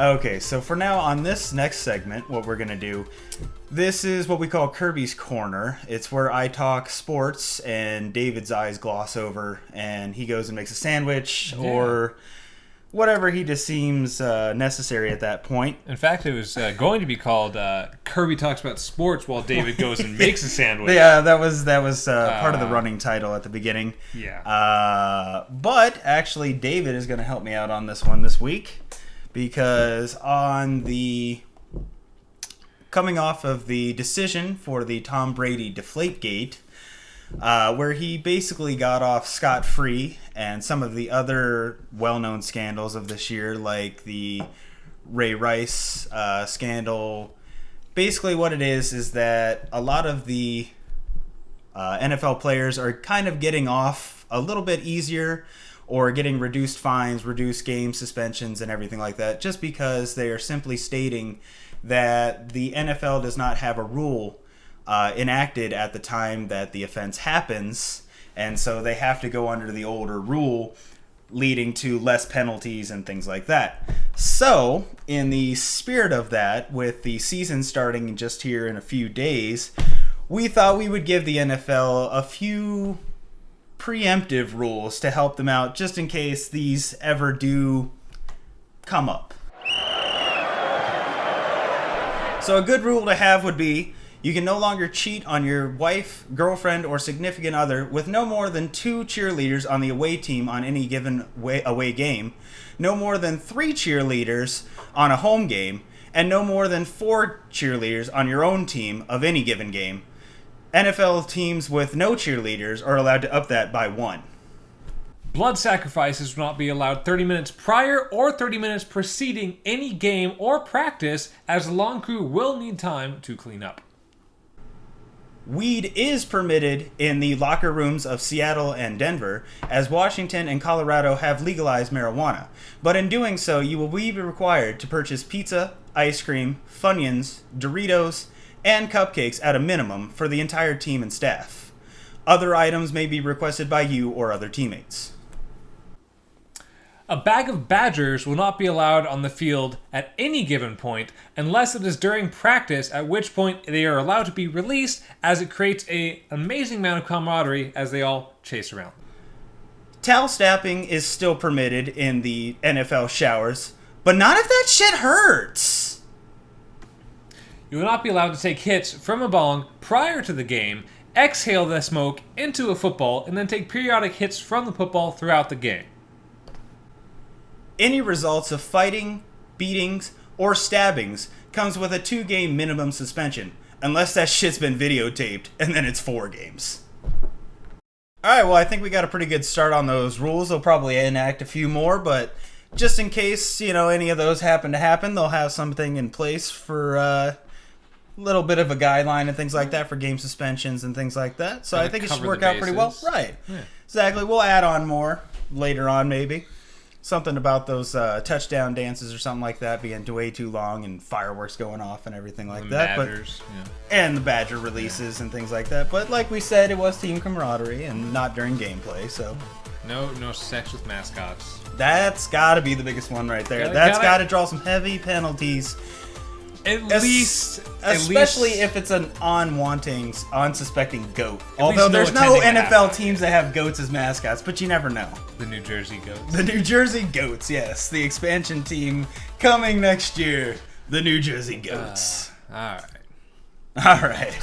Okay, so for now, on this next segment, what we're going to do, this is what we call Kirby's Corner. It's where I talk sports and David's eyes gloss over, and he goes and makes a sandwich or whatever he just seems necessary at that point. In fact, it was going to be called Kirby Talks About Sports while David goes and makes a sandwich. Yeah, that was part of the running title at the beginning. Yeah. But actually, David is going to help me out on this one this week. Because coming off of the decision for the Tom Brady Deflate Gate, where he basically got off scot-free, and some of the other well-known scandals of this year, like the Ray Rice scandal. Basically what it is that a lot of the NFL players are kind of getting off a little bit easier, or getting reduced fines, reduced game suspensions, and everything like that, just because they are simply stating that the NFL does not have a rule enacted at the time that the offense happens, and so they have to go under the older rule, leading to less penalties and things like that. So, in the spirit of that, with the season starting just here in a few days, we thought we would give the NFL a few preemptive rules to help them out just in case these ever do come up. So a good rule to have would be you can no longer cheat on your wife, girlfriend, or significant other with no more than 2 cheerleaders on the away team on any given away game, no more than 3 cheerleaders on a home game, and no more than 4 cheerleaders on your own team of any given game. NFL teams with no cheerleaders are allowed to up that by 1. Blood sacrifices will not be allowed 30 minutes prior or 30 minutes preceding any game or practice, as the lawn crew will need time to clean up. Weed is permitted in the locker rooms of Seattle and Denver, as Washington and Colorado have legalized marijuana. But in doing so, you will be required to purchase pizza, ice cream, Funyuns, Doritos, and cupcakes at a minimum for the entire team and staff. Other items may be requested by you or other teammates. A bag of Badgers will not be allowed on the field at any given point unless it is during practice, at which point they are allowed to be released, as it creates an amazing amount of camaraderie as they all chase around. Towel stapping is still permitted in the NFL showers, but not if that shit hurts. You will not be allowed to take hits from a bong prior to the game, exhale the smoke into a football, and then take periodic hits from the football throughout the game. Any results of fighting, beatings, or stabbings comes with a 2-game minimum suspension, unless that shit's been videotaped, and then it's 4 games. Alright, well, I think we got a pretty good start on those rules. They'll probably enact a few more, but just in case, any of those happen to happen, they'll have something in place for a little bit of a guideline and things like that for game suspensions and things like that. So I think it should work out pretty well. Right. Yeah. Exactly. We'll add on more later on, maybe. Something about those touchdown dances or something like that being way too long and fireworks going off and everything like that. Badgers, and the Badger releases and things like that. But like we said, it was team camaraderie and not during gameplay, so... No sex with mascots. That's got to be the biggest one right there. That's got to draw some heavy penalties. At least, especially if it's an unsuspecting goat. At Although there's no NFL half. teams that have goats as mascots, but you never know. The New Jersey Goats. The New Jersey Goats, yes. The expansion team coming next year. The New Jersey Goats. All right. All right.